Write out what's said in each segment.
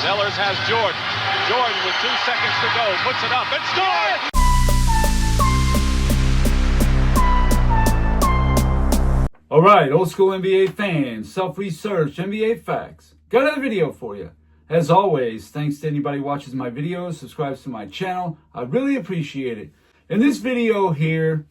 Zellers has Jordan. Jordan with 2 seconds to go. Puts it up and scores! All right, old school NBA fans, self-research, NBA facts. Got another video for you. As always, thanks to anybody who watches my videos, subscribes to my channel. I really appreciate it. In this video here,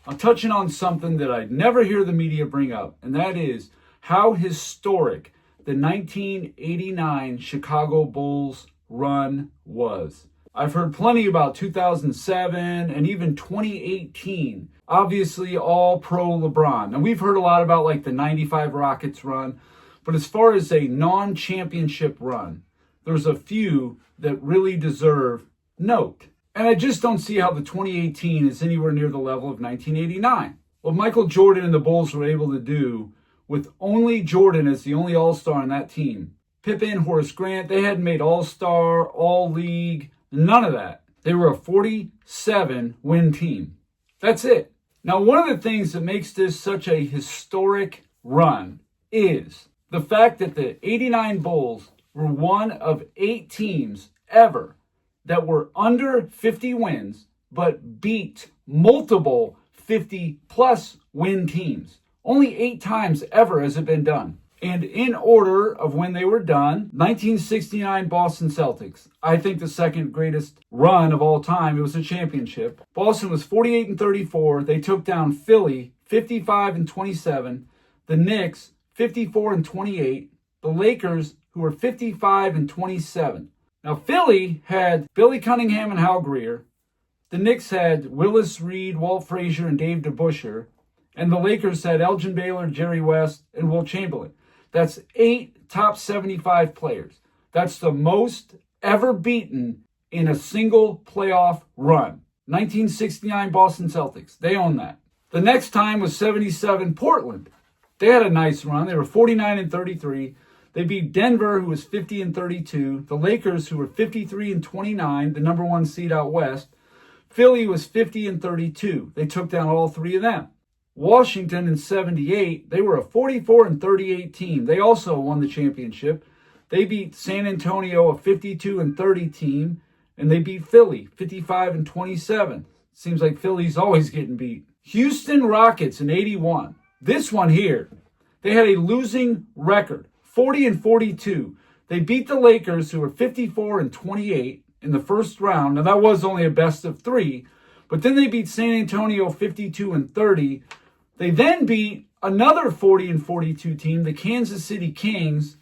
I'm touching on something that I never hear the media bring up, and that is how historic the 1989 Chicago Bulls run was. I've heard plenty about 2007 and even 2018. Obviously, all pro LeBron. And we've heard a lot about like the 95 Rockets run. But as far as a non-championship run, there's a few that really deserve note. And I just don't see how the 2018 is anywhere near the level of 1989. What Michael Jordan and the Bulls were able to do with only Jordan as the only all-star on that team. Pippen, Horace Grant, they hadn't made all-star, all-league, none of that. They were a 47-win team. That's it. Now, one of the things that makes this such a historic run is the fact that the 89 Bulls were one of 8 teams ever that were under 50 wins, but beat multiple 50-plus win teams. Only 8 times ever has it been done. And in order of when they were done, 1969 Boston Celtics. I think the second greatest run of all time. It was a championship. Boston was 48-34. They took down Philly 55-27. The Knicks 54-28. The Lakers, who were 55-27. Now Philly had Billy Cunningham and Hal Greer. The Knicks had Willis Reed, Walt Frazier, and Dave DeBusschere. And the Lakers had Elgin Baylor, Jerry West, and Wilt Chamberlain. That's 8 top 75 players. That's the most ever beaten in a single playoff run. 1969 Boston Celtics. They own that. The next time was 77 Portland. They had a nice run. They were 49-33. They beat Denver, who was 50-32. The Lakers, who were 53-29, the number 1 seed out west. Philly was 50-32. They took down all 3 of them. Washington in 78, they were a 44-38 team. They also won the championship. They beat San Antonio, a 52-30 team, and they beat Philly, 55-27. Seems like Philly's always getting beat. Houston Rockets in 81. This one here, they had a losing record, 40-42. They beat the Lakers, who were 54-28 in the first round. Now that was only a best of 3, but then they beat San Antonio 52-30. They then beat another 40-42 team, the Kansas City Kings,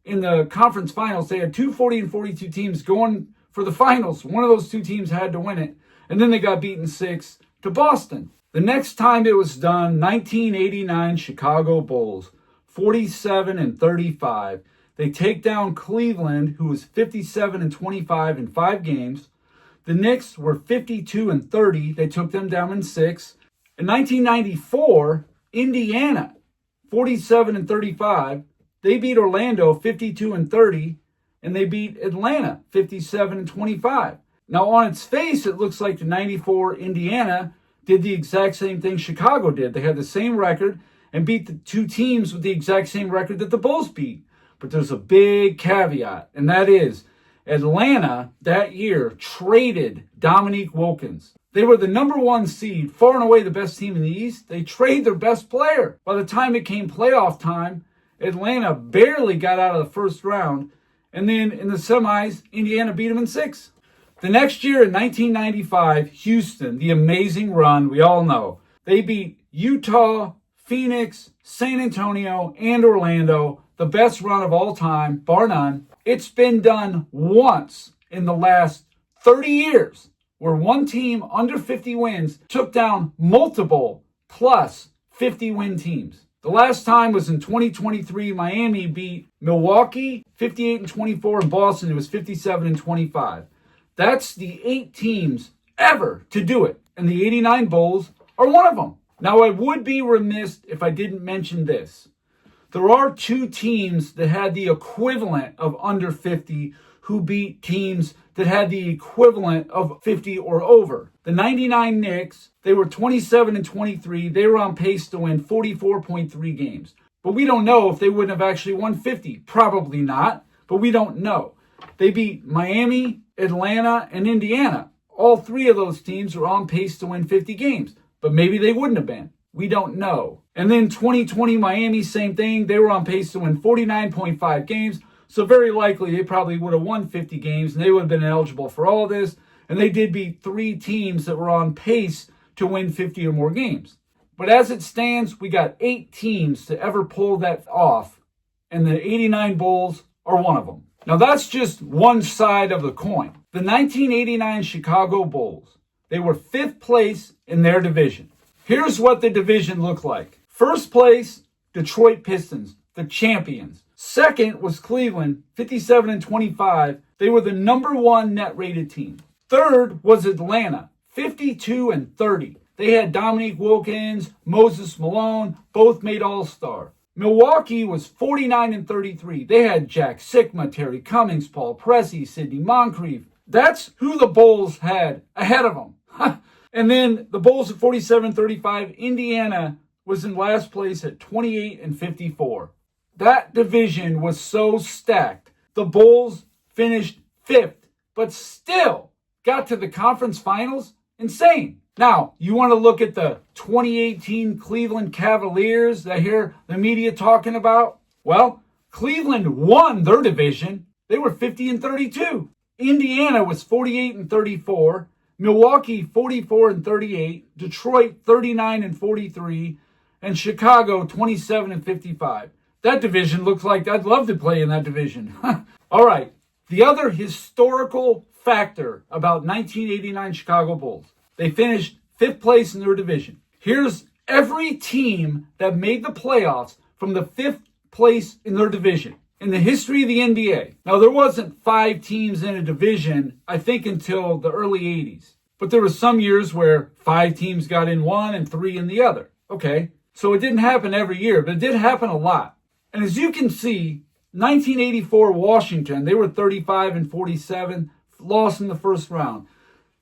in the conference finals. They had 2 40-42 teams going for the finals. One of those 2 teams had to win it. And then they got beaten 6 to Boston. The next time it was done, 1989 Chicago Bulls, 47-35. They take down Cleveland, who was 57-25 in 5 games. The Knicks were 52-30. They took them down in 6. In 1994, Indiana, 47-35. They beat Orlando 52-30, and they beat Atlanta 57-25. Now, on its face, it looks like the 94 Indiana did the exact same thing Chicago did. They had the same record and beat the 2 teams with the exact same record that the Bulls beat. But there's a big caveat, and that is Atlanta that year traded Dominique Wilkins. They were the number 1 seed, far and away the best team in the East. They traded their best player. By the time it came playoff time, Atlanta barely got out of the first round. And then in the semis, Indiana beat them in 6. The next year in 1995, Houston, the amazing run we all know. They beat Utah, Phoenix, San Antonio, and Orlando. The best run of all time, bar none. It's been done once in the last 30 years where one team under 50 wins took down multiple plus 50-win teams. The last time was in 2023. Miami beat Milwaukee 58-24, and Boston, it was 57-25. That's the 8 teams ever to do it, and the 89 Bulls are one of them. Now, I would be remiss if I didn't mention this. There are 2 teams that had the equivalent of under 50 who beat teams that had the equivalent of 50 or over. The 99 Knicks, they were 27-23. They were on pace to win 44.3 games. But we don't know if they wouldn't have actually won 50. Probably not, but we don't know. They beat Miami, Atlanta, and Indiana. All three of those teams were on pace to win 50 games, but maybe they wouldn't have been. We don't know. And then 2020 Miami, same thing. They were on pace to win 49.5 games. So very likely they probably would have won 50 games and they would have been eligible for all this. And they did beat three teams that were on pace to win 50 or more games. But as it stands, we got 8 teams to ever pull that off. And the 89 Bulls are one of them. Now that's just one side of the coin. The 1989 Chicago Bulls, they were 5th place in their division. Here's what the division looked like. First place, Detroit Pistons, the champions. Second was Cleveland, 57-25. They were the number 1 net rated team. Third was Atlanta, 52-30. They had Dominique Wilkins, Moses Malone, both made All-Star. Milwaukee was 49-33. They had Jack Sikma, Terry Cummings, Paul Pressey, Sidney Moncrief. That's who the Bulls had ahead of them. And then the Bulls at 47-35. Indiana was in last place at 28-54. That division was so stacked. The Bulls finished 5th, but still got to the conference finals. Insane. Now, you want to look at the 2018 Cleveland Cavaliers that I hear the media talking about? Well, Cleveland won their division. They were 50-32. Indiana was 48-34. Milwaukee 44-38. Detroit 39-43. And Chicago 27-55. That division looks like I'd love to play in that division. All right. The other historical factor about 1989 Chicago Bulls. They finished 5th place in their division. Here's every team that made the playoffs from the 5th place in their division in the history of the NBA. Now, there wasn't 5 teams in a division, I think, until the early 80s. But there were some years where 5 teams got in one and 3 in the other. Okay, so it didn't happen every year, but it did happen a lot. And as you can see, 1984 Washington, they were 35-47, lost in the first round.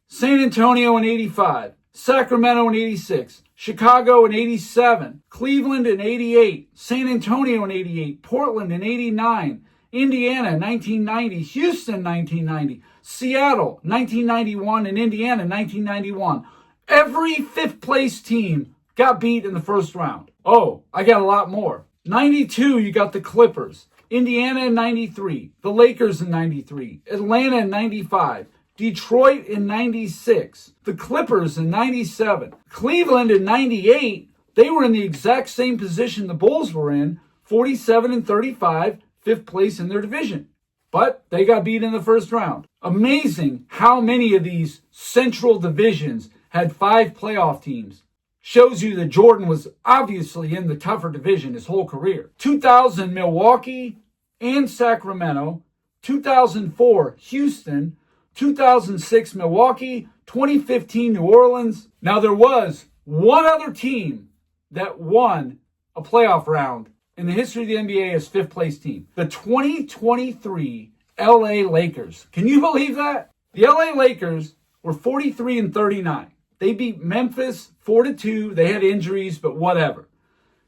San Antonio in 85, Sacramento in 86, Chicago in 87, Cleveland in 88, San Antonio in 88, Portland in 89, Indiana in 1990, Houston 1990, Seattle 1991, and Indiana 1991. Every 5th place team got beat in the first round. Oh, I got a lot more. 92, you got the Clippers. Indiana in 93, the Lakers in 93, Atlanta in 95, Detroit in 96, the Clippers in 97, Cleveland in 98. They were in the exact same position the Bulls were in, 47-35, 5th place in their division. But they got beat in the first round. Amazing how many of these central divisions had 5 playoff teams. Shows you that Jordan was obviously in the tougher division his whole career. 2000 Milwaukee and Sacramento, 2004 Houston, 2006 Milwaukee, 2015 New Orleans. Now there was one other team that won a playoff round in the history of the NBA as 5th place team. The 2023 LA Lakers. Can you believe that? The LA Lakers were 43-39. They beat Memphis 4-2. They had injuries, but whatever.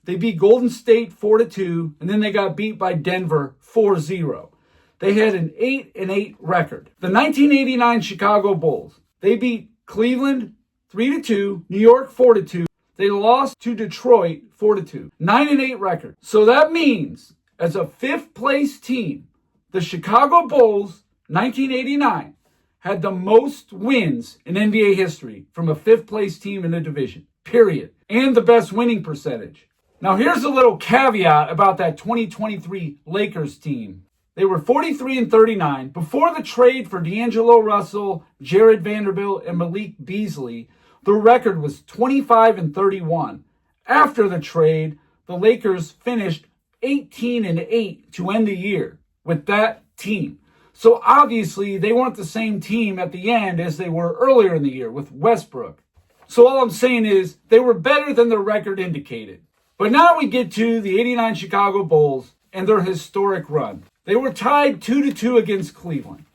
They beat Golden State 4-2, and then they got beat by Denver 4-0. They had an 8-8 record. The 1989 Chicago Bulls, they beat Cleveland 3-2, New York 4-2. They lost to Detroit 4-2. 9-8 record. So that means, as a 5th place team, the Chicago Bulls, 1989, had the most wins in NBA history from a 5th place team in the division, period. And the best winning percentage. Now here's a little caveat about that 2023 Lakers team. They were 43-39. Before the trade for D'Angelo Russell, Jared Vanderbilt, and Malik Beasley, the record was 25-31. After the trade, the Lakers finished 18-8 to end the year with that team. So obviously, they weren't the same team at the end as they were earlier in the year with Westbrook. So all I'm saying is they were better than the record indicated. But now we get to the 89 Chicago Bulls and their historic run. They were tied 2-2 against Cleveland.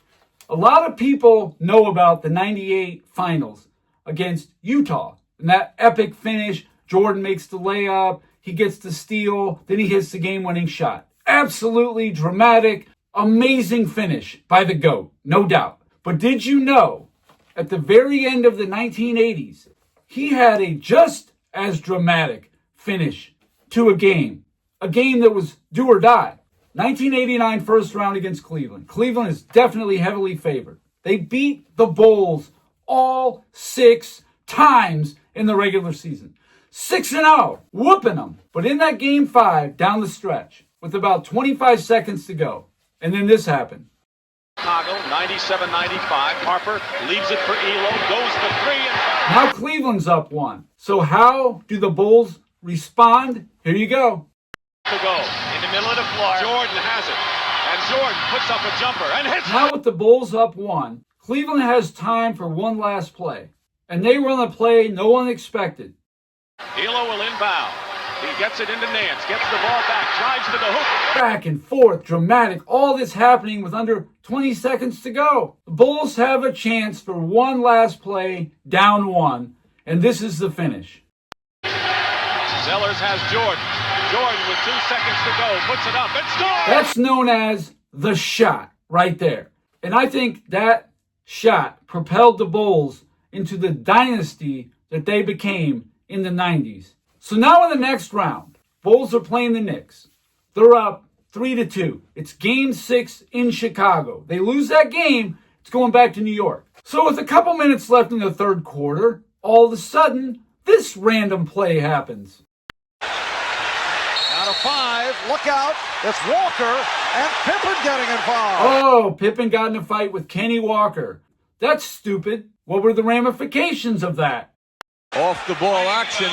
A lot of people know about the 98 finals against Utah. And that epic finish, Jordan makes the layup, he gets the steal, then he hits the game-winning shot. Absolutely dramatic, Amazing finish by the GOAT, no doubt. But did you know, at the very end of the 1980s, he had a just as dramatic finish to a game that was do or die. 1989 first round against Cleveland. Cleveland is definitely heavily favored. They beat the Bulls all 6 times in the regular season. 6-0, whooping them. But in that game 5, down the stretch, with about 25 seconds to go, and then this happened. Chicago, 97-95. Harper leaves it for Elo, goes for 3. Now Cleveland's up 1. So how do the Bulls respond? Here you go. To go in the middle of the floor. Jordan has it, and Jordan puts up a jumper and hits. Now with the Bulls up 1, Cleveland has time for one last play, and they run a play no one expected. Elo will inbound. He gets it into Nance, gets the ball back, drives to the hoop. Back and forth, dramatic, all this happening with under 20 seconds to go. The Bulls have a chance for one last play, down 1, and this is the finish. Zellers has Jordan. Jordan with 2 seconds to go, puts it up and scores! That's known as the shot right there. And I think that shot propelled the Bulls into the dynasty that they became in the 90s. So now in the next round, Bulls are playing the Knicks. They're up 3-2. It's game 6 in Chicago. They lose that game, it's going back to New York. So with a couple minutes left in the third quarter, all of a sudden, this random play happens. Out of 5, look out, it's Walker and Pippen getting involved. Oh, Pippen got in a fight with Kenny Walker. That's stupid. What were the ramifications of that? Off the ball action.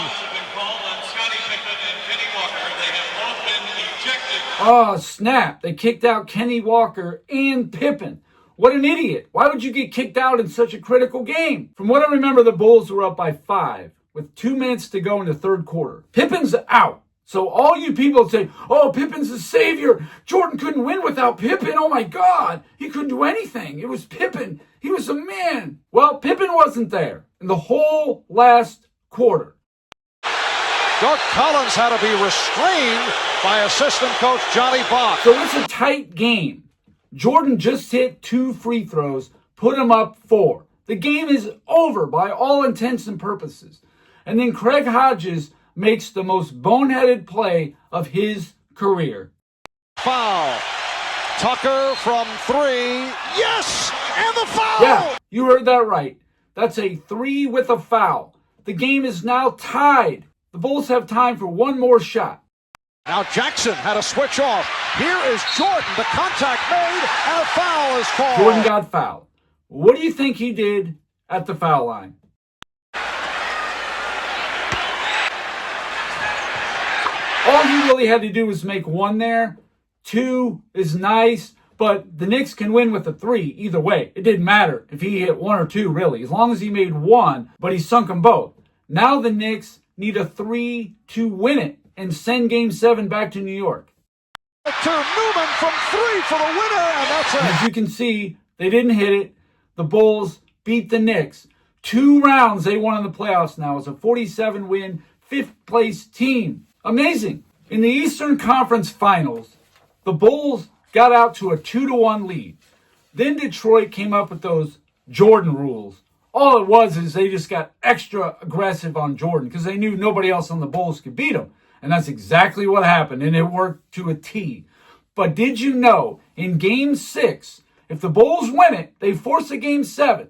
Oh, snap. They kicked out Kenny Walker and Pippen. What an idiot. Why would you get kicked out in such a critical game? From what I remember, the Bulls were up by 5 with 2 minutes to go in the third quarter. Pippen's out. So all you people say, oh, Pippen's the savior. Jordan couldn't win without Pippen. Oh, my God. He couldn't do anything. It was Pippen. He was a man. Well, Pippen wasn't there in the whole last quarter. Doug Collins had to be restrained by assistant coach Johnny Bach. So it's a tight game. Jordan just hit 2 free throws, put him up 4. The game is over by all intents and purposes. And then Craig Hodges makes the most boneheaded play of his career. Foul. Tucker from 3. Yes! And the foul! Yeah, you heard that right. That's a 3 with a foul. The game is now tied. The Bulls have time for one more shot. Now Jackson had a switch off. Here is Jordan. The contact made, and a foul is called. Jordan got fouled. What do you think he did at the foul line? All he really had to do was make 1 there. 2 is nice, but the Knicks can win with a 3 either way. It didn't matter if he hit 1 or 2, really, as long as he made 1, but he sunk them both. Now the Knicks need a 3 to win it and send Game 7 back to New York. To Newman from 3 for the winner, and that's it. As you can see, they didn't hit it. The Bulls beat the Knicks. 2 rounds they won in the playoffs now. It's a 47-win, 5th-place team. Amazing. In the Eastern Conference Finals, the Bulls got out to a 2-1 lead. Then Detroit came up with those Jordan rules. All it was is they just got extra aggressive on Jordan because they knew nobody else on the Bulls could beat him. And that's exactly what happened, and it worked to a T. But did you know, in Game 6, if the Bulls win it, they force a Game 7.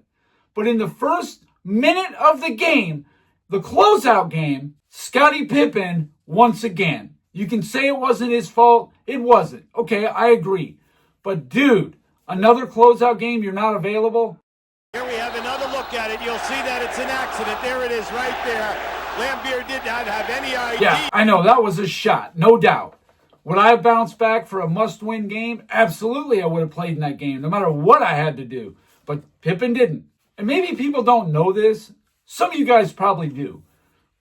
But in the first minute of the game, the closeout game, Scottie Pippen, once again. You can say it wasn't his fault. It wasn't. Okay, I agree. But dude, another closeout game, you're not available? Here we have another look at it. You'll see that it's an accident. There it is right there. Lambier did not have any idea. Yeah, I know. That was a shot. No doubt. Would I have bounced back for a must-win game? Absolutely, I would have played in that game, no matter what I had to do. But Pippen didn't. And maybe people don't know this. Some of you guys probably do.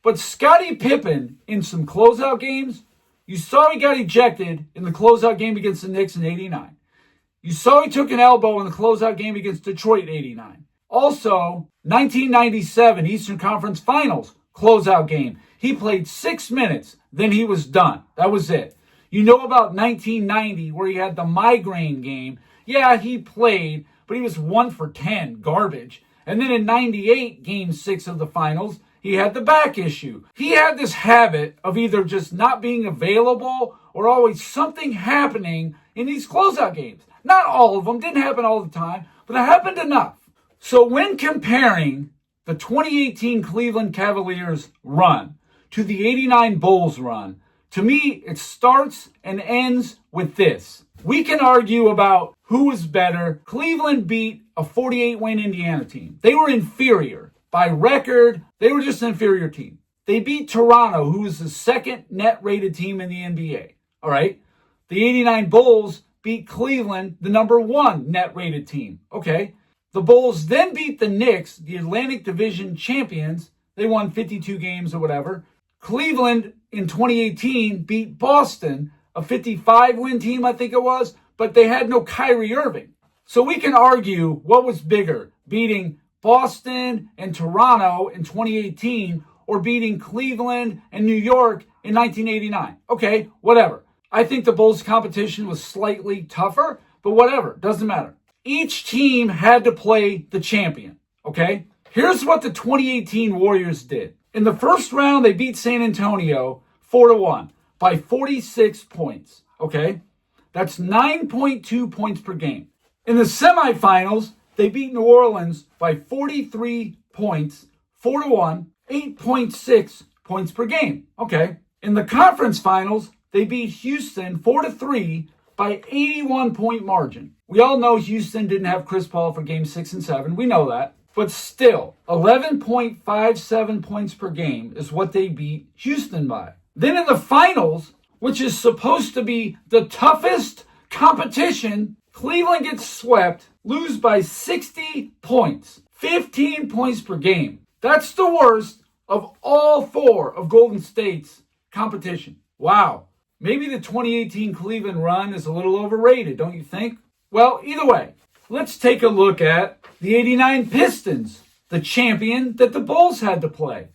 But Scottie Pippen, in some closeout games, you saw he got ejected in the closeout game against the Knicks in '89. You saw he took an elbow in the closeout game against Detroit in '89. Also, 1997 Eastern Conference Finals closeout game. He played 6 minutes, then he was done. That was it. You know about 1990 where he had the migraine game. Yeah, he played, but he was 1 for 10, garbage. And then in 98, game 6 of the finals, he had the back issue. He had this habit of either just not being available or always something happening in these closeout games. Not all of them, didn't happen all the time, but it happened enough. So when comparing the 2018 Cleveland Cavaliers run to the 89 Bulls run, to me, it starts and ends with this. We can argue about who was better. Cleveland beat a 48-win Indiana team. They were inferior. By record, they were just an inferior team. They beat Toronto, who was the second net-rated team in the NBA. All right? The 89 Bulls beat Cleveland, the number 1 net-rated team. Okay? The Bulls then beat the Knicks, the Atlantic Division champions. They won 52 games or whatever. Cleveland in 2018 beat Boston, a 55-win team, I think it was, but they had no Kyrie Irving. So we can argue what was bigger, beating Boston and Toronto in 2018 or beating Cleveland and New York in 1989. Okay, whatever. I think the Bulls' competition was slightly tougher, but whatever, doesn't matter. Each team had to play the champion, okay? Here's what the 2018 Warriors did. In the first round, they beat San Antonio 4-1 by 46 points, okay? That's 9.2 points per game. In the semifinals, they beat New Orleans by 43 points, 4-1, 8.6 points per game, okay? In the conference finals, they beat Houston 4-3 by 81-point margin. We all know Houston didn't have Chris Paul for game 6 and 7. We know that. But still, 11.57 points per game is what they beat Houston by. Then in the finals, which is supposed to be the toughest competition, Cleveland gets swept, lose by 60 points, 15 points per game. That's the worst of all 4 of Golden State's competition. Wow. Maybe the 2018 Cleveland run is a little overrated, don't you think? Well, either way, let's take a look at the 89 Pistons, the champion that the Bulls had to play,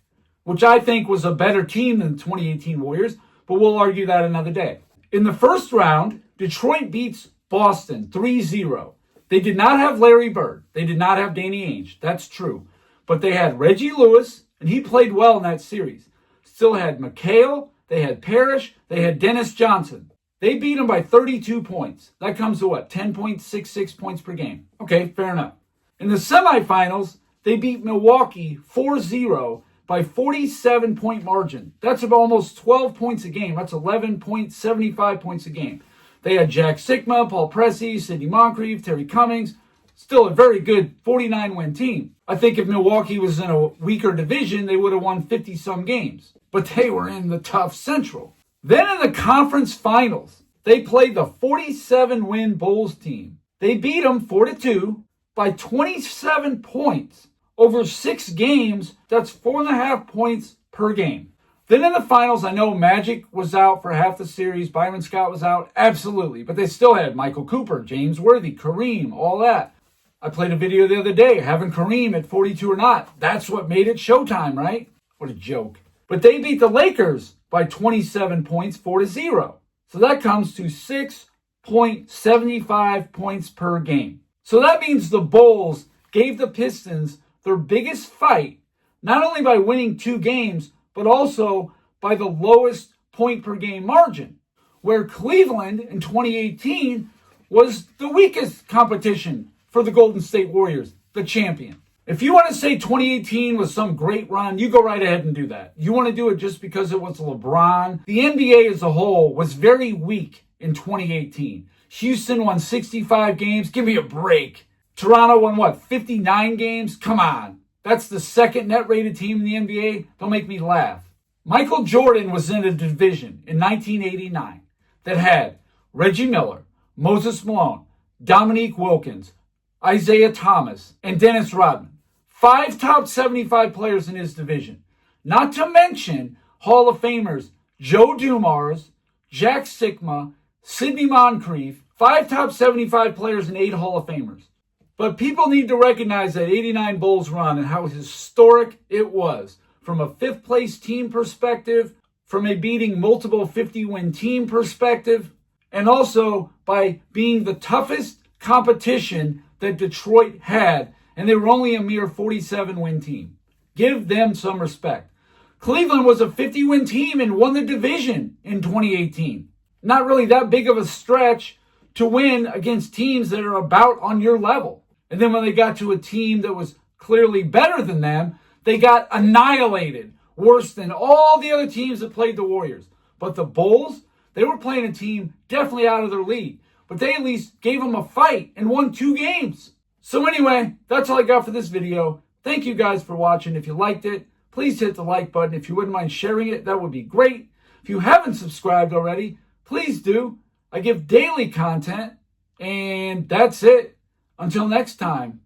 which I think was a better team than the 2018 Warriors, but we'll argue that another day. In the first round, Detroit beats Boston 3-0. They did not have Larry Bird. They did not have Danny Ainge. That's true. But they had Reggie Lewis, and he played well in that series. Still had McHale, they had Parrish, they had Dennis Johnson. They beat them by 32 points. That comes to what? 10.66 points per game. Okay, fair enough. In the semifinals, they beat Milwaukee 4-0 by 47-point margin. That's about almost 12 points a game. That's 11.75 points a game. They had Jack Sikma, Paul Pressey, Sidney Moncrief, Terry Cummings. Still a very good 49-win team. I think if Milwaukee was in a weaker division, they would have won 50-some games. But they were in the tough Central. Then in the conference finals, they played the 47-win Bulls team. They beat them 4-2 by 27 points. Over 6 games, that's 4.5 points per game. Then in the finals, I know Magic was out for half the series. Byron Scott was out. Absolutely. But they still had Michael Cooper, James Worthy, Kareem, all that. I played a video the other day, having Kareem at 42 or not. That's what made it Showtime, right? What a joke. But they beat the Lakers by 27 points, 4-0. So that comes to 6.75 points per game. So that means the Bulls gave the Pistons their biggest fight, not only by winning 2 games, but also by the lowest point per game margin, where Cleveland in 2018 was the weakest competition for the Golden State Warriors, the champion. If you want to say 2018 was some great run, you go right ahead and do that. You want to do it just because it was LeBron. The NBA as a whole was very weak in 2018. Houston won 65 games. Give me a break. Toronto won, 59 games? Come on. That's the second net-rated team in the NBA. Don't make me laugh. Michael Jordan was in a division in 1989 that had Reggie Miller, Moses Malone, Dominique Wilkins, Isaiah Thomas, and Dennis Rodman. 5 top 75 players in his division. Not to mention Hall of Famers Joe Dumars, Jack Sikma, Sidney Moncrief. 5 top 75 players and 8 Hall of Famers. But people need to recognize that 89 Bulls run and how historic it was from a 5th place team perspective from a beating multiple 50-win team perspective, and also by being the toughest competition that Detroit had, and they were only a mere 47-win team. Give them some respect. Cleveland was a 50-win team and won the division in 2018. Not really that big of a stretch to win against teams that are about on your level. And then when they got to a team that was clearly better than them, they got annihilated, worse than all the other teams that played the Warriors. But the Bulls, they were playing a team definitely out of their league, but they at least gave them a fight and won 2 games. So anyway, that's all I got for this video. Thank you guys for watching. If you liked it, please hit the like button. If you wouldn't mind sharing it, that would be great. If you haven't subscribed already, please do. I give daily content, and that's it. Until next time.